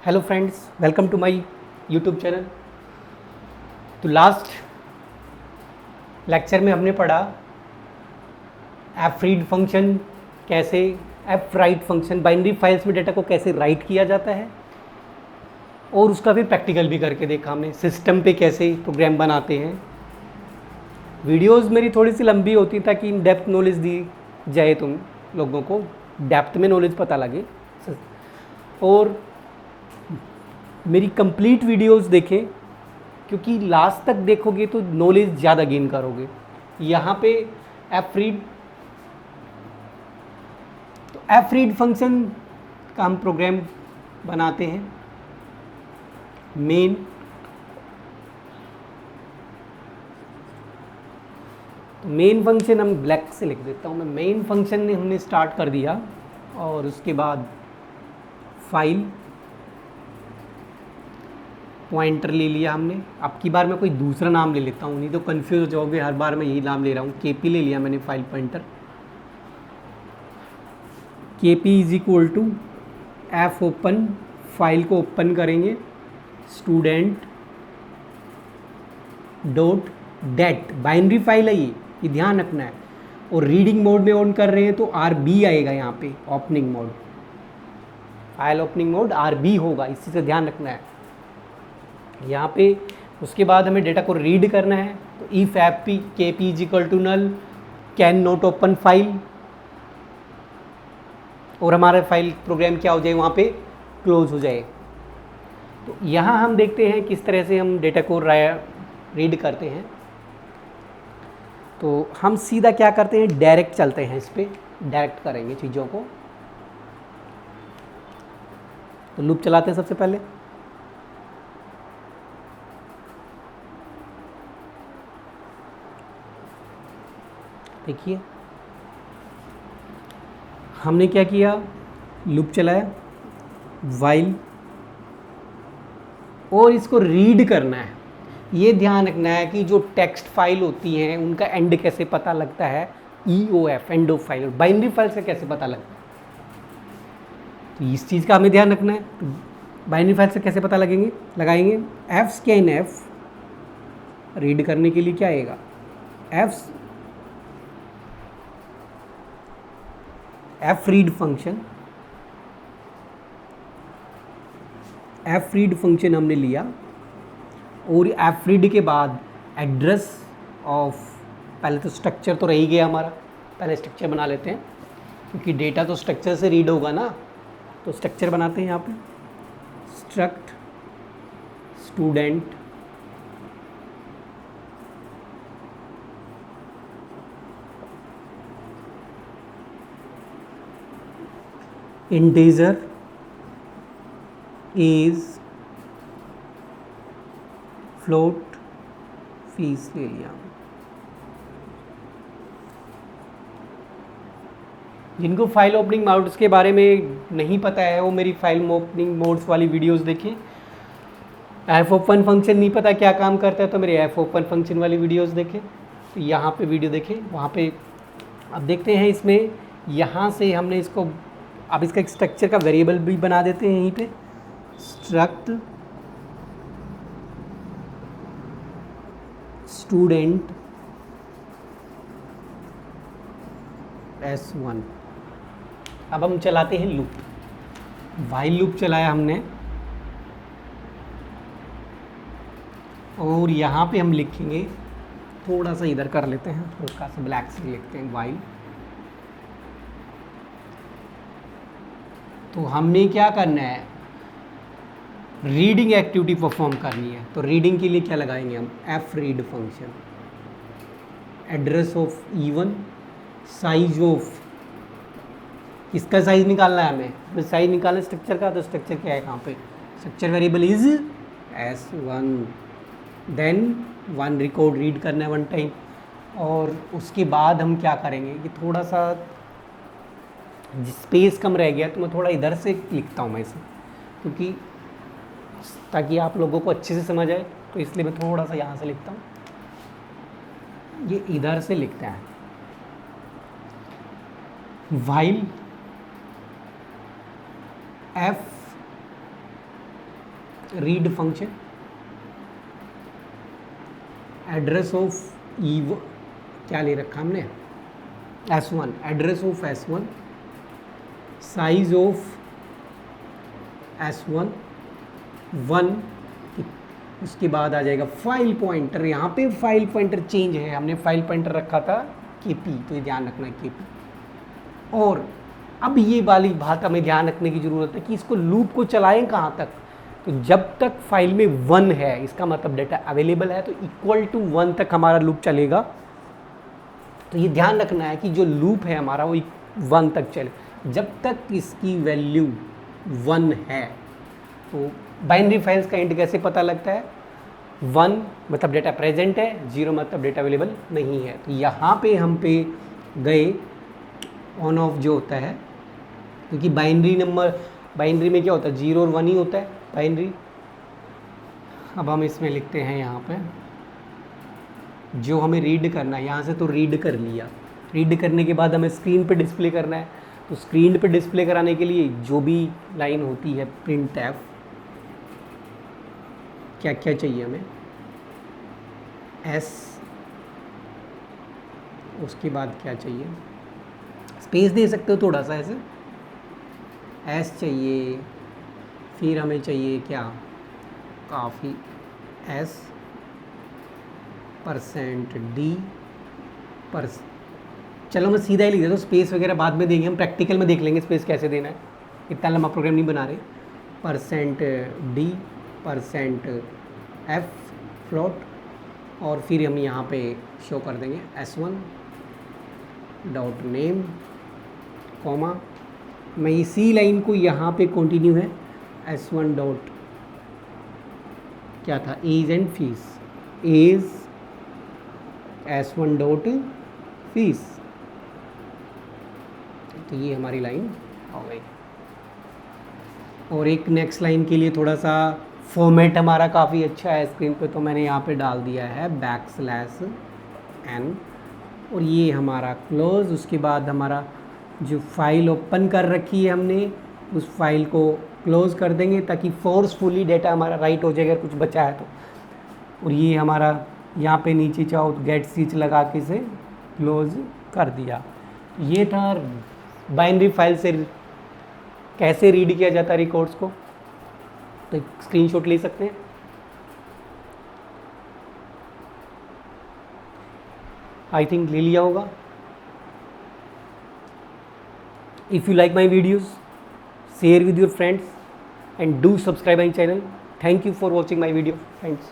Hello friends, welcome to my YouTube channel. तो last lecture में हमने पढ़ा एफ रीड फंक्शन कैसे, f write function binary files में डेटा को कैसे राइट किया जाता है, और उसका फिर प्रैक्टिकल भी करके देखा हमने सिस्टम पे कैसे प्रोग्राम बनाते हैं। वीडियोस मेरी थोड़ी सी लंबी होती ताकि इन डेप्थ नॉलेज दी जाए, तुम लोगों को डेप्थ में नॉलेज पता लगे। और मेरी कंप्लीट वीडियोस देखें, क्योंकि लास्ट तक देखोगे तो नॉलेज ज़्यादा गेन करोगे। यहाँ पे एफ रीड, तो एफ रीड फंक्शन का हम प्रोग्राम बनाते हैं। मेन, तो मेन फंक्शन हम ब्लैक से लिख देता हूँ मैं। मेन फंक्शन ने हमने स्टार्ट कर दिया, और उसके बाद फाइल पॉइंटर ले लिया हमने। अब की बार मैं कोई दूसरा नाम ले लेता हूँ, नहीं तो कंफ्यूज हो जाओगे, हर बार मैं यही नाम ले रहा हूँ। केपी ले लिया मैंने, file pointer. KP is equal to F open, file को ओपन करेंगे, student dot dat, binary file है ये ध्यान रखना है। और रीडिंग मोड में ऑन कर रहे हैं तो आर बी आएगा यहाँ पे, opening mode, file opening mode R B होगा, इसी से ध्यान रखना है यहाँ पे। उसके बाद हमें डेटा को रीड करना है, तो if F P K P is equal to null can not open file, और हमारा फाइल प्रोग्राम क्या हो जाए, वहाँ पे क्लोज हो जाए। तो यहाँ हम देखते हैं किस तरह से हम डेटा को रीड करते हैं। तो हम सीधा क्या करते हैं, डायरेक्ट चलते हैं, इस पर डायरेक्ट करेंगे चीज़ों को। तो लूप चलाते हैं सबसे पहले। देखिए हमने क्या किया, लूप चलाया, वाइल, और इसको रीड करना है। ये ध्यान रखना है कि जो टेक्स्ट फाइल होती हैं उनका एंड कैसे पता लगता है, E O F, end of file. और बाइनरी फाइल से कैसे पता लगता है, तो इस चीज़ का हमें ध्यान रखना है। तो बाइनरी फाइल से कैसे पता लगाएंगे, एफ स्कैन एफ, रीड करने के लिए क्या आएगा, एफ रीड फंक्शन हमने लिया, और एफ रीड के बाद एड्रेस ऑफ, पहले तो स्ट्रक्चर तो रह ही गया हमारा, पहले स्ट्रक्चर बना लेते हैं, क्योंकि डेटा तो स्ट्रक्चर से रीड होगा ना। तो स्ट्रक्चर बनाते हैं यहाँ पे, struct student integer is float, fees ले लिया। जिनको फाइल ओपनिंग मोड्स के बारे में नहीं पता है, वो मेरी फाइल ओपनिंग मोड्स वाली वीडियोस देखें। एफ ओपन फंक्शन नहीं पता क्या काम करता है, तो मेरे एफ ओपन फंक्शन वाली वीडियोस देखें। तो यहाँ पे वीडियो देखें, वहाँ पे अब देखते हैं। इसमें यहाँ से हमने इसको, अब इसका एक स्ट्रक्चर का वेरिएबल भी बना देते हैं यहीं पे, स्ट्रक्ट स्टूडेंट S1। अब हम चलाते हैं लूप, वाइल लूप चलाया हमने, और यहाँ पे हम लिखेंगे, थोड़ा सा इधर कर लेते हैं, हल्का सा ब्लैक से लिखते हैं वाइल। तो हमने क्या करना है, रीडिंग एक्टिविटी परफॉर्म करनी है। तो रीडिंग के लिए क्या लगाएंगे हम, F read function, address of E1, size of, इसका साइज निकालना है हमें, तो साइज निकालना स्ट्रक्चर का। तो स्ट्रक्चर क्या है, कहाँ पे, structure variable is S1, then 1 record read करना है 1 टाइम। और उसके बाद हम क्या करेंगे कि थोड़ा सा स्पेस कम रह गया, तो मैं थोड़ा इधर से लिखता हूँ मैं इसे, क्योंकि ताकि आप लोगों को अच्छे से समझ आए, तो इसलिए मैं थोड़ा सा यहाँ से लिखता हूँ, ये इधर से लिखते हैं। While F read function, address of क्या ले रखा हमने, S1, address of S1, size of S1 1, उसके बाद आ जाएगा फाइल पॉइंटर। यहाँ पे फाइल पॉइंटर चेंज है, हमने फाइल पॉइंटर रखा था KP, तो ये ध्यान रखना है KP। और अब ये वाली बात हमें ध्यान रखने की ज़रूरत है कि इसको लूप को चलाएं कहाँ तक, तो जब तक फाइल में 1 है, इसका मतलब डेटा अवेलेबल है, तो इक्वल टू 1 तक हमारा लूप चलेगा। तो ये ध्यान रखना है कि जो लूप है हमारा वो 1 तक चले, जब तक इसकी वैल्यू 1 है। तो बाइनरी फाइल्स का एंड कैसे पता लगता है, 1 मतलब डेटा प्रेजेंट है, 0 मतलब डेटा अवेलेबल नहीं है। तो यहाँ पे हम पे गए ऑन ऑफ जो होता है, क्योंकि बाइनरी नंबर, बाइनरी में क्या होता है, 0 और 1 ही होता है बाइनरी। अब हम इसमें लिखते हैं यहाँ पे जो हमें रीड करना है, यहाँ से तो रीड कर लिया, रीड करने के बाद हमें स्क्रीन पे डिस्प्ले करना है। तो स्क्रीन पे डिस्प्ले कराने के लिए जो भी लाइन होती है printf, क्या क्या चाहिए हमें, s, उसके बाद क्या चाहिए, स्पेस दे सकते हो थोड़ा सा ऐसे, s चाहिए, फिर हमें चाहिए क्या, काफ़ी s %d पर, चलो मैं सीधा ही लिख देता हूँ, स्पेस वगैरह बाद में देंगे, हम प्रैक्टिकल में देख लेंगे स्पेस कैसे देना है, इतना लंबा प्रोग्राम नहीं बना रहे। %d %f फ्लोट, और फिर हम यहाँ पे शो कर देंगे S1 डॉट नेम कॉमा, मैं इसी लाइन को यहाँ पे कंटिन्यू है, S1 डॉट क्या था, age and fees, age S1 dot fees. तो ये हमारी लाइन हो गई। और एक नेक्स्ट लाइन के लिए थोड़ा सा फॉर्मेट हमारा काफ़ी अच्छा है स्क्रीन पे, तो मैंने यहाँ पे डाल दिया है \n, और ये हमारा क्लोज। उसके बाद हमारा जो फाइल ओपन कर रखी है हमने, उस फाइल को क्लोज कर देंगे ताकि फोर्सफुली डेटा हमारा राइट हो जाएगा, कुछ बचा है तो। और ये हमारा यहाँ पे नीचे चाहो तो गेट स्विच लगा के इसे क्लोज कर दिया। ये था बाइनरी फाइल से कैसे रीड किया जाता है रिकॉर्ड्स को। तो एक स्क्रीनशॉट ले सकते हैं। आई थिंक ले लिया होगा। If you like my videos, share with your friends and do subscribe my channel. Thank you for watching my video, friends.